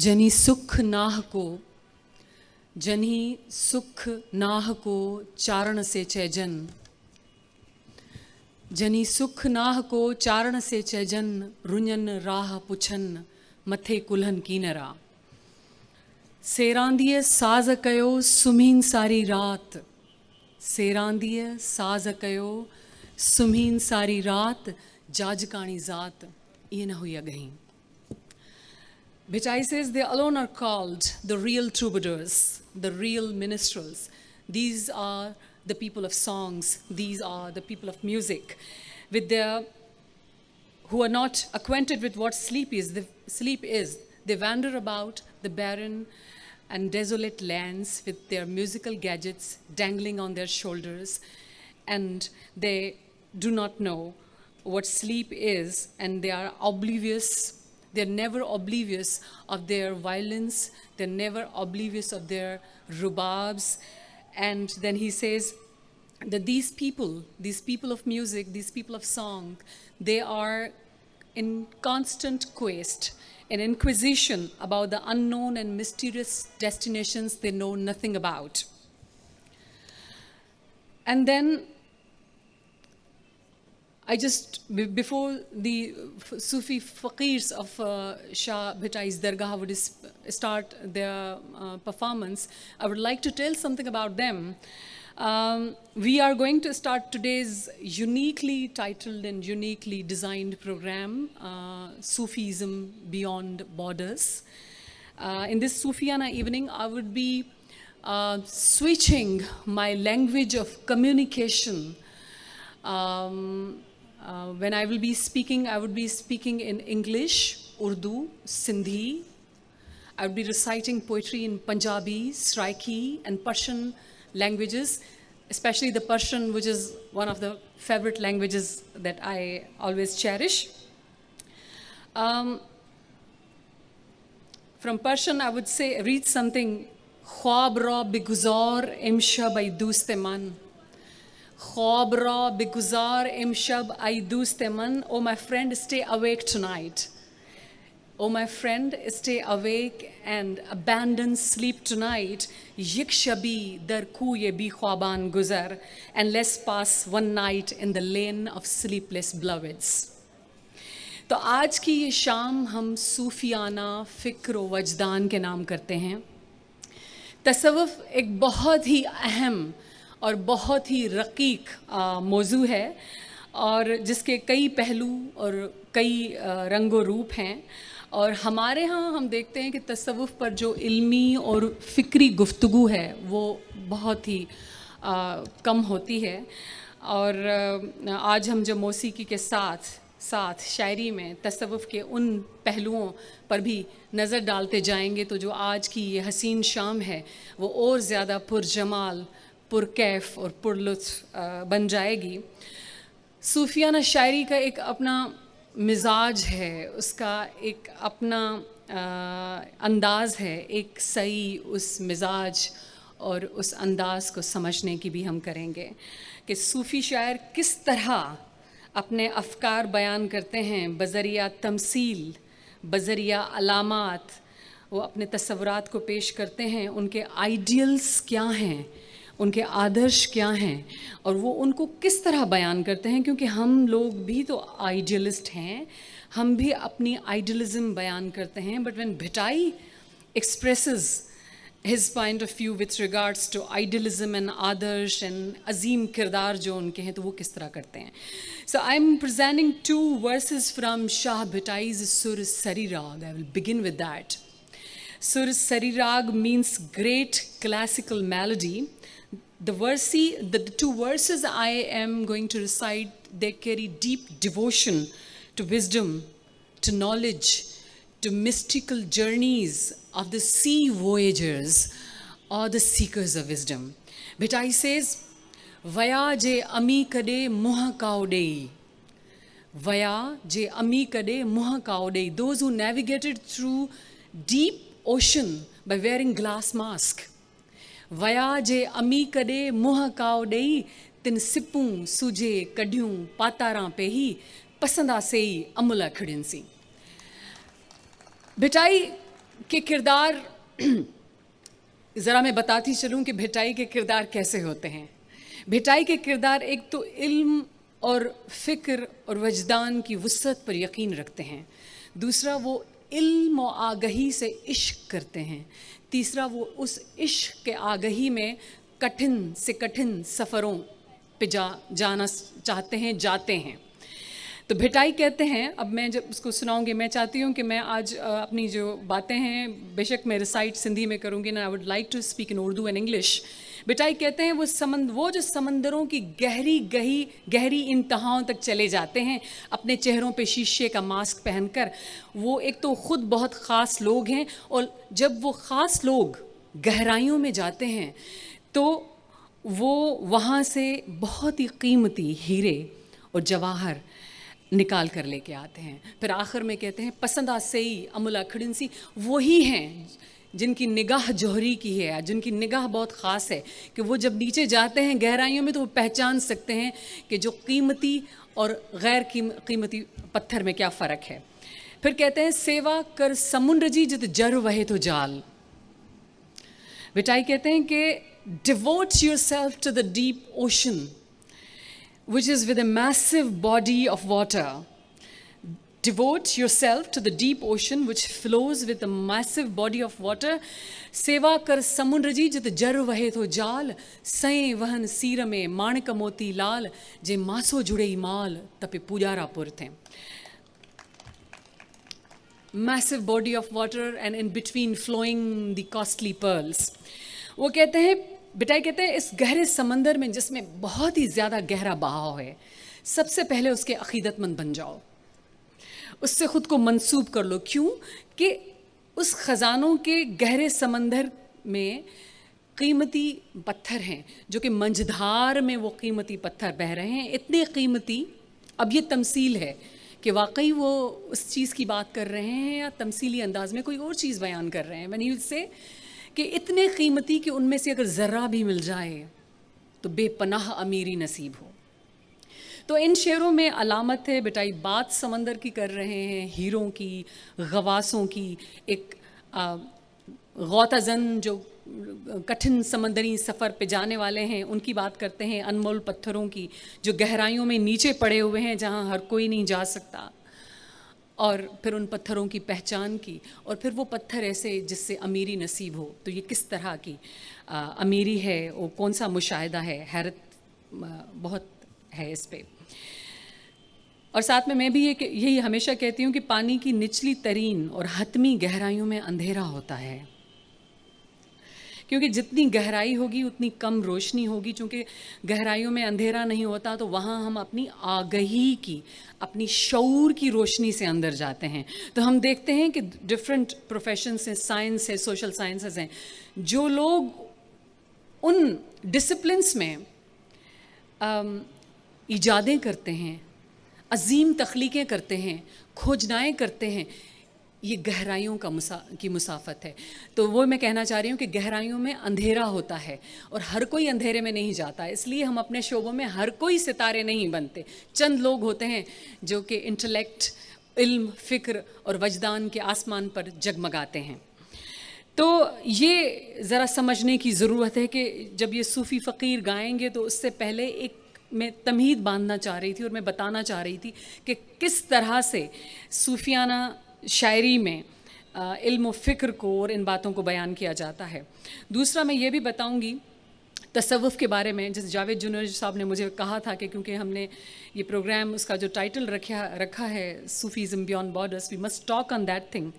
जनी सुख नाह को, जनी सुख नाह को चारण से चैजन, जनी सुख नाह को चारण से चैजन, रुञन राह पुछन मथे कुल्हन कीनरा। सेरांदीअ साज़ कयो सुम्हीन सारी रात, सेरांदीअ साज़ कयो सुम्हीन सारी रात, जाजकाणी ज़ात इहे न हुई अगहीं। Bhitai says they alone are called the real troubadours, the real minstrels. These are the people of songs, these are the people of music, with their, who are not acquainted with what sleep is. They wander about the barren and desolate lands with their musical gadgets dangling on their shoulders, and they do not know what sleep is, and they are oblivious. They're never oblivious of their violence, they're never oblivious of their rubabs. And then he says that these people of music, these people of song, they are in constant quest, an inquisition about the unknown and mysterious destinations they know nothing about. And then before the Sufi faqirs of Shah Bhitai's Dargah would start their performance, I would like to tell something about them. We are going to start today's uniquely titled and uniquely designed program, Sufism Beyond Borders. In this Sufiana evening, I would be switching my language of communication. When I will be speaking, I would be speaking in English, Urdu, Sindhi. I would be reciting poetry in Punjabi, Saraiki, and Persian languages, especially the Persian, which is one of the favorite languages that I always cherish. From Persian, I would read something. Khwab ra biguzar imshab ay dooste man. Khwab ra biguzar imshab ay dooste man. Oh, my friend, stay awake tonight. Oh, my friend, stay awake and abandon sleep tonight. Yik shabi dar kuye bi khwaban guzar. And let's pass one night in the lane of sleepless beloveds. तो आज की ये शाम हम सूफियाना फ़िक्र व वजदान के नाम करते हैं। तसव्वुफ़ एक बहुत ही अहम और बहुत ही रकीक मौजू है, और जिसके कई पहलू और कई रंगो रूप हैं। और हमारे यहाँ हम देखते हैं कि तसव्वुफ़ पर जो इल्मी और फ़िक्री गुफ्तगू है वो बहुत ही कम होती है। और आज हम जब मौसीकी के साथ शायरी में तसव्वुफ़ के उन पहलुओं पर भी नज़र डालते जाएंगे, तो जो आज की ये हसीन शाम है वो और ज़्यादा पुरजमाल, पुरकैफ़ और पुरलुत्फ़ बन जाएगी। सूफियाना शायरी का एक अपना मिजाज है, उसका एक अपना अंदाज़ है। एक सही उस मिजाज और उस अंदाज़ को समझने की भी हम करेंगे कि सूफ़ी शायर किस तरह अपने अफ़कार बयान करते हैं बज़रिया तमसील, बज़रिया अलामात। वो अपने तसव्वुरात को पेश करते हैं, उनके आइडियल्स क्या हैं, उनके आदर्श क्या हैं, और वो उनको किस तरह बयान करते हैं। क्योंकि हम लोग भी तो आइडियलिस्ट हैं, हम भी अपनी आइडियलिज़म बयान करते हैं। But when Bhittai expresses his point of view with regards to idealism and Adarsh and अजीम किरदार जो उनके हैं, तो वो किस तरह करते हैं। So I'm presenting two verses from Shah Bhitai's Sur Sari Rag. I will begin with that. Sur Sari Rag means great classical melody. The two verses I am going to recite, they carry deep devotion to wisdom, to knowledge, to mystical journeys of the sea voyagers or the seekers of wisdom. Bhitai says, Vaya je ami kade muha kaudei. Vaya je ami kade muha kaudei. Those who navigated through deep ocean by wearing glass mask. Vaya je ami kade muha kaudei. Tin sipun suje kadyun pataran pehi pasanda sei amula khidinsi. Bhitai के किरदार ज़रा मैं बताती चलूँ कि भिटाई के किरदार कैसे होते हैं। भिटाई के किरदार एक तो इल्म और फ़िक्र और वजदान की वुसअत पर यकीन रखते हैं, दूसरा वो इल्म और आगही से इश्क करते हैं, तीसरा वो उस इश्क के आगही में कठिन से कठिन सफ़रों पे जाना चाहते हैं, जाते हैं। तो भिटाई कहते हैं, अब मैं जब उसको सुनाऊंगी, मैं चाहती हूँ कि मैं आज अपनी जो बातें हैं बेशक मैं रिसाइट सिंधी में करूँगी ना, I would like to speak in Urdu and English. Bhitai कहते हैं वो जो समंदरों की गहरी इंतहाओं तक चले जाते हैं अपने चेहरों पे शीशे का मास्क पहनकर। वो एक तो ख़ुद बहुत ख़ास लोग हैं, और जब वो ख़ास लोग गहराइयों में जाते हैं तो वो वहाँ से बहुत ही कीमती हीरे और जवाहर निकाल कर लेके आते हैं। फिर आखिर में कहते हैं पसंदा सई अमुला खड़िनसी वही हैं जिनकी निगाह जौहरी की है, जिनकी निगाह बहुत ख़ास है, कि वो जब नीचे जाते हैं गहराइयों में तो वो पहचान सकते हैं कि जो कीमती और गैर कीमती पत्थर में क्या फ़र्क है। फिर कहते हैं सेवा कर समुद्र जी जित जर वहे तो जाल। भिटाई कहते हैं कि devote yourself to the deep ocean which is with a massive body of water. Devote yourself to the deep ocean which flows with a massive body of water. सेवा कर समुद्र जी जित जर वहे तो जाल, सए वहन सीर में माणक मोती लाल, जे मासो जुड़े माल तपे पुजारा पुर थे। Massive body of water and in between flowing the costly pearls. वो कहते हैं, भिटाई कहते हैं इस गहरे समंदर में जिसमें बहुत ही ज़्यादा गहरा बहाव है, सबसे पहले उसके अक़ीदतमंद बन जाओ, उससे ख़ुद को मंसूब कर लो। क्यों कि उस ख़जानों के गहरे समंदर में कीमती पत्थर हैं, जो कि मंझधार में वो कीमती पत्थर बह रहे हैं, इतने कीमती। अब ये तमसील है कि वाकई वो उस चीज़ की बात कर रहे हैं या तमसीली अंदाज में कोई और चीज़ बयान कर रहे हैं। व्हेन यू से कि इतने कीमती कि उनमें से अगर ज़र्रा भी मिल जाए तो बेपनाह अमीरी नसीब हो। तो इन शेरों में अलामत है, भिटाई बात समंदर की कर रहे हैं, हीरों की, गवासों की, एक गौताजन जो कठिन समंदरी सफ़र पे जाने वाले हैं उनकी बात करते हैं, अनमोल पत्थरों की जो गहराइयों में नीचे पड़े हुए हैं जहाँ हर कोई नहीं जा सकता, और फिर उन पत्थरों की पहचान की, और फिर वो पत्थर ऐसे जिससे अमीरी नसीब हो। तो ये किस तरह की अमीरी है, वो कौन सा मुशाहिदा है, हैरत बहुत है इस पे। और साथ में मैं भी यही हमेशा कहती हूँ कि पानी की निचली तरीन और हतमी गहराइयों में अंधेरा होता है, क्योंकि जितनी गहराई होगी उतनी कम रोशनी होगी। चूँकि गहराइयों में अंधेरा नहीं होता तो वहाँ हम अपनी आगही की, अपनी शऊर की रोशनी से अंदर जाते हैं। तो हम देखते हैं कि डिफरेंट प्रोफेशंस हैं, साइंस है, सोशल साइंसेस हैं, जो लोग उन डिसिप्लिन्स में इजादें करते हैं, अजीम तख्लीक़ें करते हैं, खोजनाएँ करते हैं, ये गहराइयों की मुसाफत है। तो वो मैं कहना चाह रही हूँ कि गहराइयों में अंधेरा होता है और हर कोई अंधेरे में नहीं जाता, इसलिए हम अपने शोबों में हर कोई सितारे नहीं बनते। चंद लोग होते हैं जो कि इंटेलेक्ट, इल्म, फ़िक्र और वजदान के आसमान पर जगमगाते हैं। तो ये ज़रा समझने की ज़रूरत है कि जब ये सूफ़ी फ़कीर गाएंगे तो उससे पहले एक मैं तमहीद बांधना चाह रही थी और मैं बताना चाह रही थी कि किस तरह से सूफियाना शायरी में इल्म व फ़िक्र को और इन बातों को बयान किया जाता है। दूसरा मैं ये भी बताऊंगी तसव्वुफ़ के बारे में। जैसे जावेद जुनैद साहब ने मुझे कहा था कि क्योंकि हमने ये प्रोग्राम, उसका जो टाइटल रखा है Sufism beyond borders, we must talk on that thing.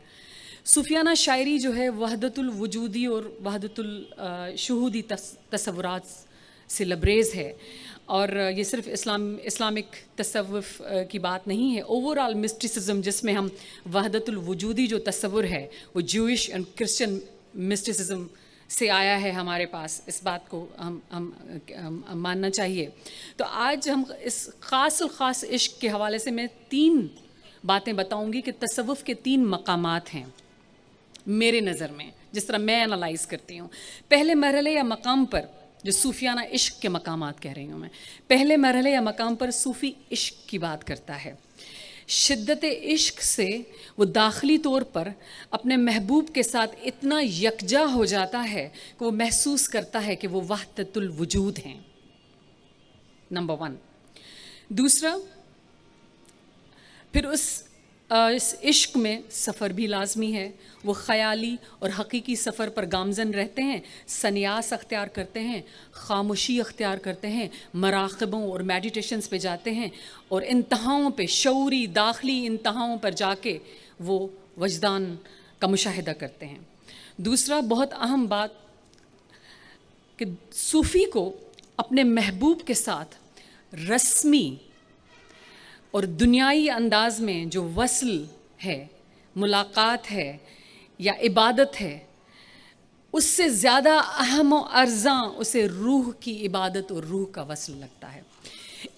सूफियाना शायरी जो है वहदतुल वजूदी और वहदतुल शुहूदी तसव्वुरात से लबरेज़ है, और ये सिर्फ इस्लामिक तसव्वुफ़ की बात नहीं है, ओवरऑल मिस्टिसिज्म जिसमें हम वहदतुल वजूदी जो तसव्वुर है वो जूइश एंड क्रिश्चियन मिस्टिसिज्म से आया है हमारे पास, इस बात को हम मानना चाहिए। तो आज हम इस ख़ास इश्क के हवाले से मैं 3 बातें बताऊंगी कि तसव्वुफ़ के 3 मकामात हैं मेरे नज़र में, जिस तरह मैं एनालाइज़ करती हूँ। पहले मरहले या मकाम पर जो सूफियाना इश्क के मकामात कह रही हूँ मैं, पहले मरहले या मकाम पर सूफ़ी इश्क की बात करता है। शिद्दत इश्क से वो दाखिली तौर पर अपने महबूब के साथ इतना यकजा हो जाता है कि वो महसूस करता है कि वो वहदतुल वजूद हैं। नंबर 1। दूसरा, फिर इस इश्क में सफ़र भी लाजमी है। वो ख़याली और हकीकी सफ़र पर गामज़न रहते हैं, सन्यास अख्तियार करते हैं, खामोशी अख्तियार करते हैं, मराक़िबों और मेडिटेशंस पे जाते हैं, और इंतहाओं पे, शऊरी दाखिली इंतहाओं पर जाके वो वजदान का मुशाहिदा करते हैं। दूसरा बहुत अहम बात कि सूफ़ी को अपने महबूब के साथ रस्मी और दुनियाई अंदाज में जो वसल है, मुलाकात है या इबादत है, उससे ज़्यादा अहम व अर्ज़ां उसे रूह की इबादत और रूह का वसल लगता है।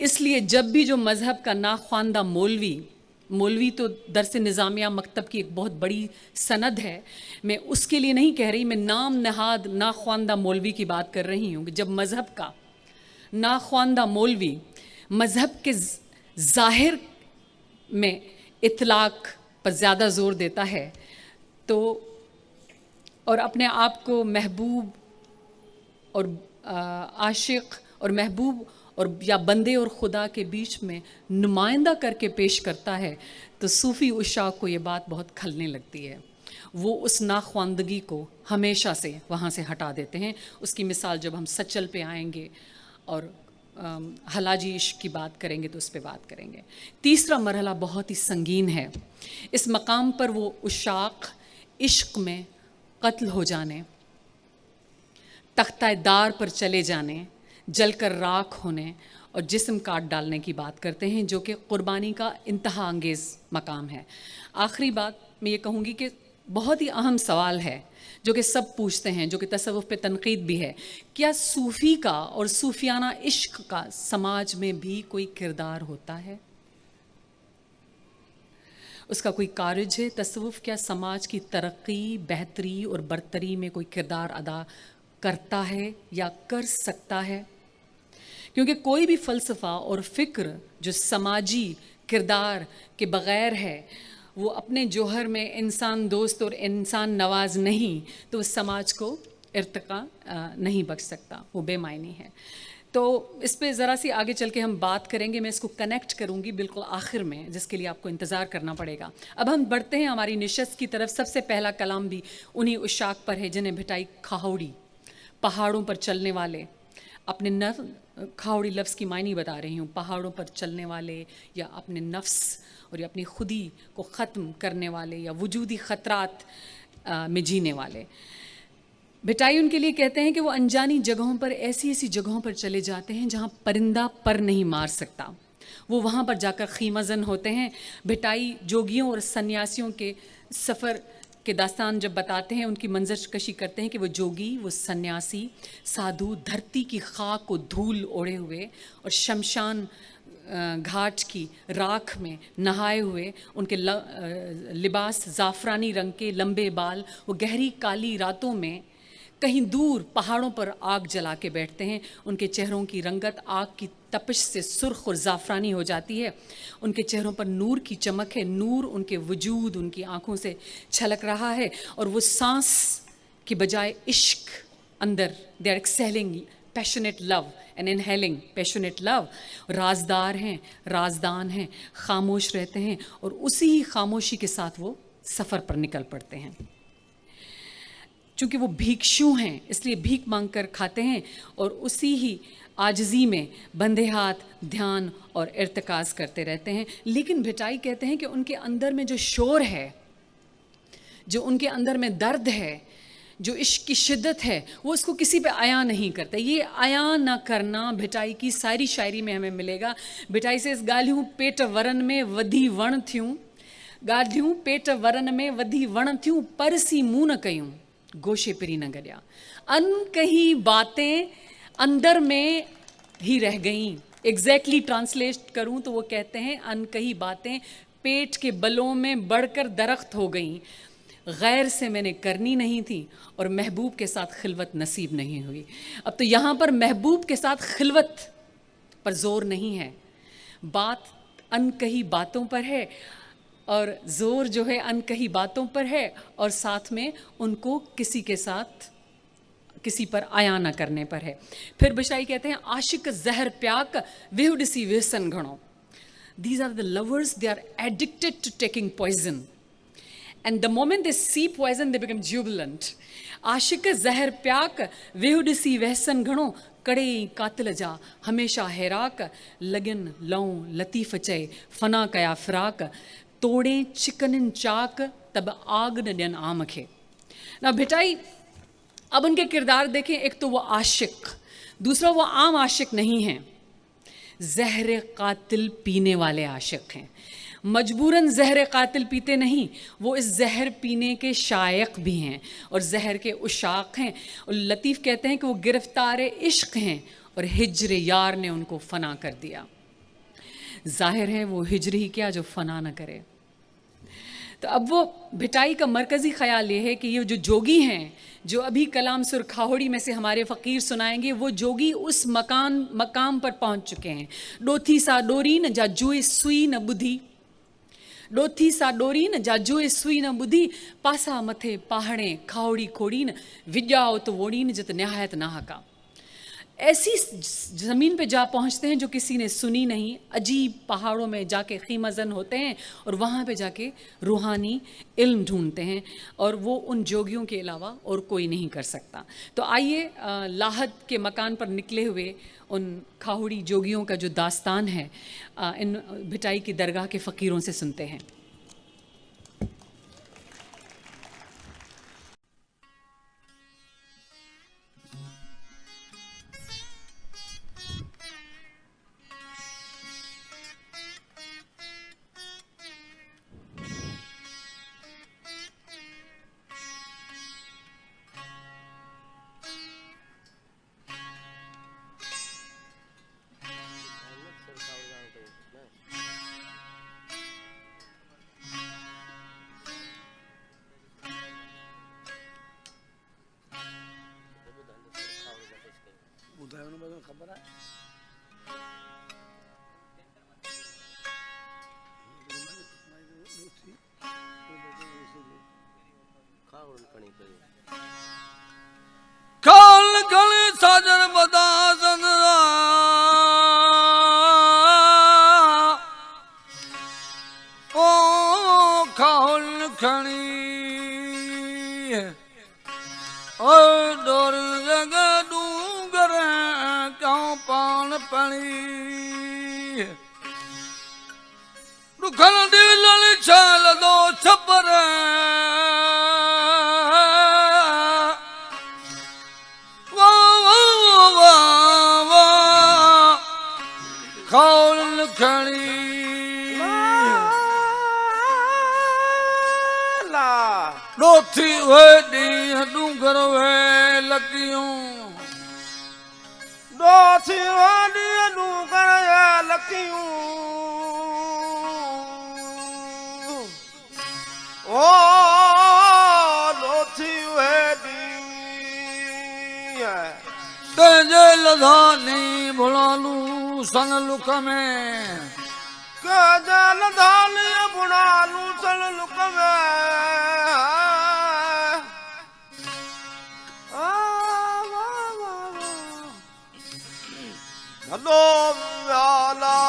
इसलिए जब भी जो मज़हब का नाख्वानदा मौलवी तो दरस निज़ामिया मकतब की एक बहुत बड़ी सनद है, मैं उसके लिए नहीं कह रही, मैं नाम नहाद नाख्वानदा मौलवी की बात कर रही हूँ कि जब मज़हब का नाख्वानदा मौलवी मज़हब के ज़ाहिर में इतलाक़ पर ज़्यादा ज़ोर देता है तो, और अपने आप को महबूब और आशिक और महबूब और या बंदे और खुदा के बीच में नुमाइंदा करके पेश करता है, तो सूफ़ी उशाक को ये बात बहुत खलने लगती है। वो उस नाख्वानदगी को हमेशा से वहाँ से हटा देते हैं। उसकी मिसाल जब हम सचल पे आएंगे और हलाजी इश्क की बात करेंगे तो उस पे बात करेंगे। तीसरा मरहला बहुत ही संगीन है। इस मकाम पर वो उशाक इश्क में कत्ल हो जाने, तख्ता दार पर चले जाने, जलकर राख होने और जिस्म काट डालने की बात करते हैं, जो कि क़ुरबानी का इंतहा अंगेज़ मकाम है। आखिरी बात मैं ये कहूँगी कि बहुत ही अहम सवाल है जो कि सब पूछते हैं, जो कि तसव्वुफ़ पे तनक़ीद भी है, क्या सूफ़ी का और सूफियाना इश्क का समाज में भी कोई किरदार होता है? उसका कोई कारज है? तसव्वुफ़ क्या समाज की तरक्की, बेहतरी और बरतरी में कोई किरदार अदा करता है या कर सकता है? क्योंकि कोई भी फ़लसफ़ा और फ़िक्र जो समाजी किरदार के बग़ैर है वो अपने जौहर में इंसान दोस्त और इंसान नवाज नहीं, तो उस समाज को इर्तिका नहीं बख्श सकता, वो बेमायनी है। तो इस पे ज़रा सी आगे चल के हम बात करेंगे, मैं इसको कनेक्ट करूँगी बिल्कुल आखिर में, जिसके लिए आपको इंतज़ार करना पड़ेगा। अब हम बढ़ते हैं हमारी निशस्त की तरफ। सबसे पहला कलाम भी उन्हीं उशाक पर है जिन्हें भिटाई खाहौड़ी, पहाड़ों पर चलने वाले, अपने खाहौड़ी लफ्ज़ की मायनी बता रही हूँ, पहाड़ों पर चलने वाले या अपने नफ्स और या अपनी खुदी को ख़त्म करने वाले या वजूदी ख़तरात में जीने वाले। भिटाई उनके लिए कहते हैं कि वो अनजानी जगहों पर, ऐसी ऐसी जगहों पर चले जाते हैं जहाँ परिंदा पर नहीं मार सकता, वो वहाँ पर जाकर ख़ीमज़न होते हैं। भिटाई जोगियों और सन्यासियों के सफ़र के दास्तान जब बताते हैं, उनकी मंजर कशी करते हैं कि वो जोगी, वो सन्यासी, साधु धरती की खाक को धूल ओढ़े हुए और शमशान घाट की राख में नहाए हुए, उनके लिबास ज़ाफ़रानी रंग के, लंबे बाल, वो गहरी काली रातों में कहीं दूर पहाड़ों पर आग जला के बैठते हैं। उनके चेहरों की रंगत आग की तपिश से सुर्ख और ज़ाफ़रानी हो जाती है। उनके चेहरों पर नूर की चमक है, नूर उनके वजूद, उनकी आँखों से छलक रहा है, और वो सांस के बजाय इश्क अंदर, they are exhaling passionate love and inhaling passionate love. राजदार हैं, राजदान हैं, खामोश रहते हैं और उसी ही खामोशी के साथ वो सफ़र पर निकल पड़ते हैं। चूँकि वो भिक्षु हैं इसलिए भीख मांग कर खाते हैं और उसी ही आजिज़ी में बंधे हाथ ध्यान और इर्तिकाज़ करते रहते हैं। लेकिन भिटाई कहते हैं कि उनके अंदर में जो शोर है, जो उनके अंदर में दर्द है, जो इश्क की शिद्दत है, वो उसको किसी पे आया नहीं करता। ये आया ना करना भिटाई की सारी शायरी में हमें मिलेगा। भिटाई से इस गालियों पेट वरन में वधी वण थियूं, गालियों पेट वरन में वधी वण थियूं, परसी मुँह न कयूं, गोशे पिरी न गलिया। अनकही बातें अंदर में ही रह गईं। एग्जैक्टली ट्रांसलेट करूं तो वो कहते हैं अनकही बातें पेट के बलों में बढ़कर दरख्त हो गईं, गैर से मैंने करनी नहीं थी और महबूब के साथ खिलवत नसीब नहीं हुई। अब तो यहाँ पर महबूब के साथ खिलवत पर जोर नहीं है, बात अनकही बातों पर है, और ज़ोर जो है अनकही बातों पर है, और साथ में उनको किसी के साथ किसी पर आया न करने पर है। फिर बिशाई कहते हैं आशिक जहर प्याक विहुडसी व्यसन घणो। These are the lovers, they are addicted to taking poison. And the moment they see poison, they become jubilant. आशिक जहर प्याक विहुडसी व्यसन घणो, कड़े कातिल जा हमेशा हैराक, लगिन लऊं लतीफ़ चए फना कया फिराक, तोड़े चिकन चाक तब आग न ॾियनि आम खे। ना भिटाई, अब उनके किरदार देखें, एक तो वो आशिक, दूसरा वो आम आशिक नहीं हैं, जहर कातिल पीने वाले आशिक हैं। मजबूरन जहर कातिल पीते नहीं, वो इस जहर पीने के शायक भी हैं और जहर के उशाक हैं। और लतीफ़ कहते हैं कि वो गिरफ्तार इश्क हैं और हिज्र यार ने उनको फ़ना कर दिया। ज़ाहिर है वो हिज्र ही क्या जो फ़ना न करे। तो अब वो भिटाई का मरकज़ी ख़याल ये है कि ये जो जोगी हैं, जो अभी कलाम सुरखावड़ी में से हमारे फ़कीर सुनाएंगे, वो जोगी उस मकाम पर पहुँच चुके हैं। डोथी सा डोरी न जा जुए सुई न बुधी, डोथी सा डोरी न जा जुए सुई न बुधी, पासा मथे पहाड़े खावड़ी खोड़ी न विद्या तो वोड़ी न जत नहायत नाहका। ऐसी ज़मीन पे जा पहुँचते हैं जो किसी ने सुनी नहीं, अजीब पहाड़ों में जाके ख़ीमज़न होते हैं और वहाँ पे जाके रूहानी इल्म ढूंढते हैं, और वो उन जोगियों के अलावा और कोई नहीं कर सकता। तो आइए लाहद के मकान पर निकले हुए उन खाहुड़ी जोगियों का जो दास्तान है इन भिटाई की दरगाह के फ़कीरों से सुनते हैं। खबर है खाल गली साजर बदा संदरा ओ खाल खणी और डोर जगह डूंगर क्यों पान पड़ी रुखन दिल छाल दो छपर खाल खड़ी डोथी वेडी डूंगर वे लकियूं डोथी वेडी डूंगर वे लकियूं ओ डोथी वेडी तेजे लधानी भुलालू सन लुक में तेजे लधानी भुलालू सन लुक में हलो वाला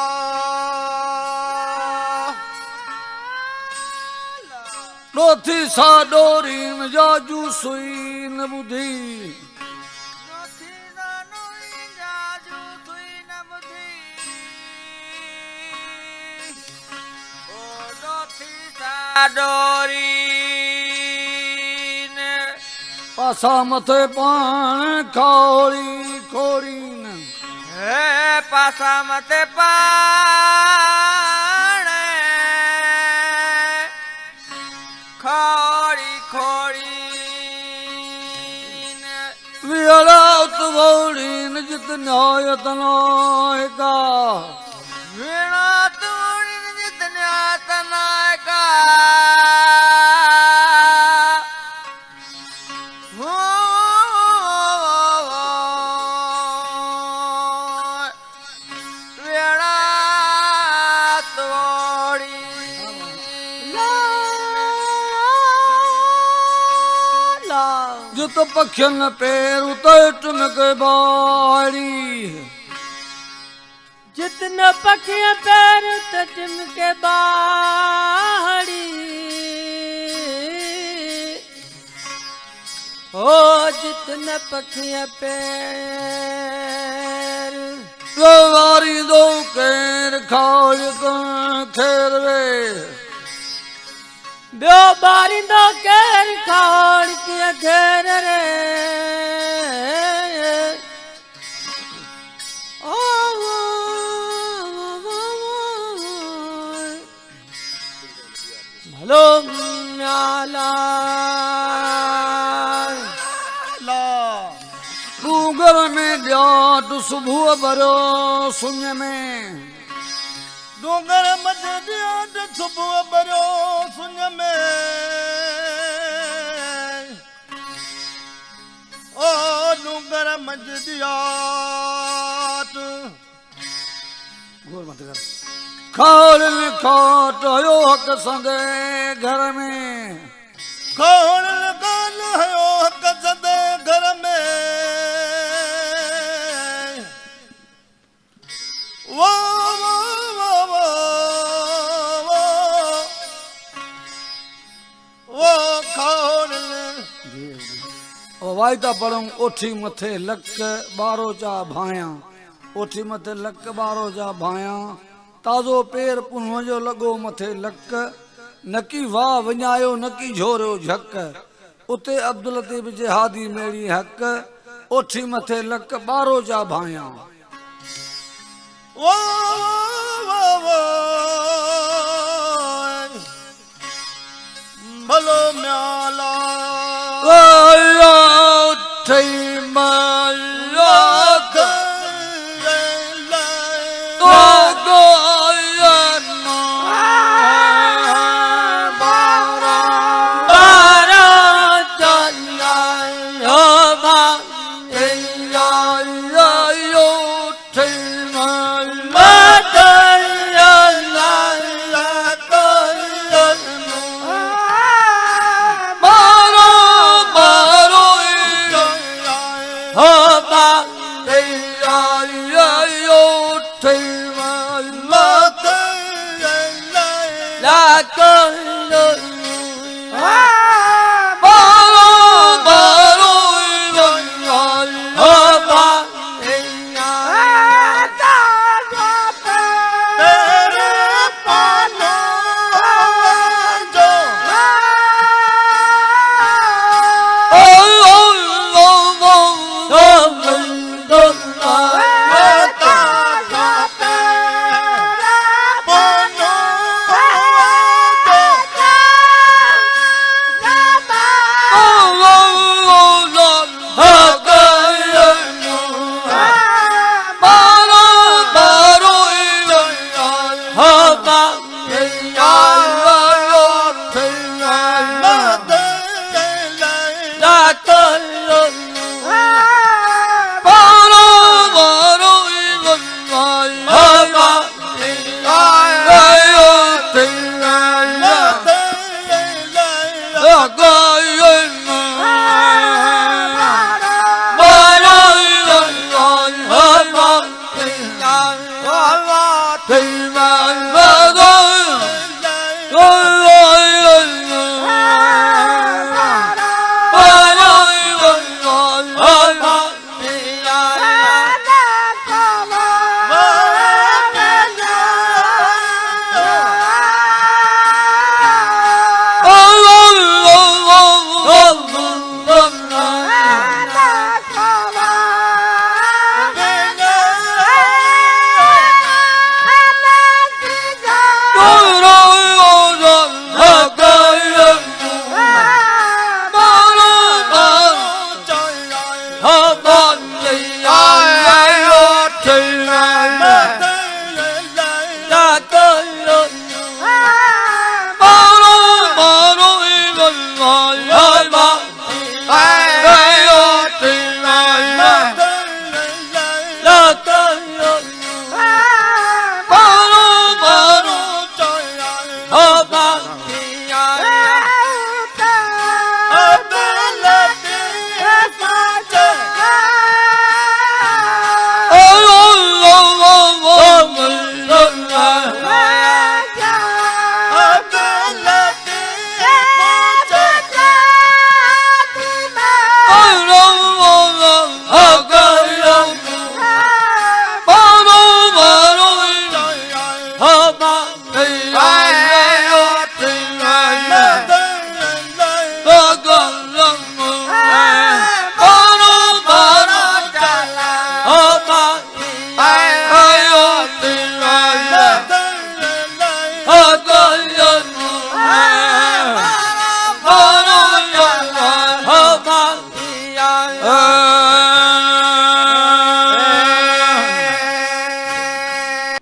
डोथी सा डोरी न जाजू सुई न बुधी डोथी सा डोरी जाजू सुई न बुधी ओ डोथी सा डोरी न पासा मथे पान खाओड़ी खोड़ी न पासा मते पाने खोड़ी खोड़ी विला उतवड़ी न जितना यतना का विला उतवड़ी न जितना यतना का जुत पखियन पैर उतन के बाड़ी जितने पखियां पैर तटम के बाड़ी ओ जितने पखियां पैर सवारी दो कैर खाल खेर वे ब्यो बारिंदो केर खाड़ के घेर रे ओ भलो म्याला डूंगर में जाट सुबह बरो सुन में डूंगर मत ॾियाट सुबुह भरियो सुन में ओ डूंगर मत ॾियाट गोर मत कर खाल खाट हो हक संदे घर में कौन गाल हयो हक सदे घर में वो वायदा पढ़ूं ओठी मथे लक बारो जा भाया ओठी मथे लक बारो जा भाया ताज़ो पेर पुन्हो जो लगो मथे लक नकी वाह वञायो नकी झोरियो झक उते अब्दुल लतीफ जिहादी मेरी हक ओठी मथे लक बारो जा भाया वो भलो म्याला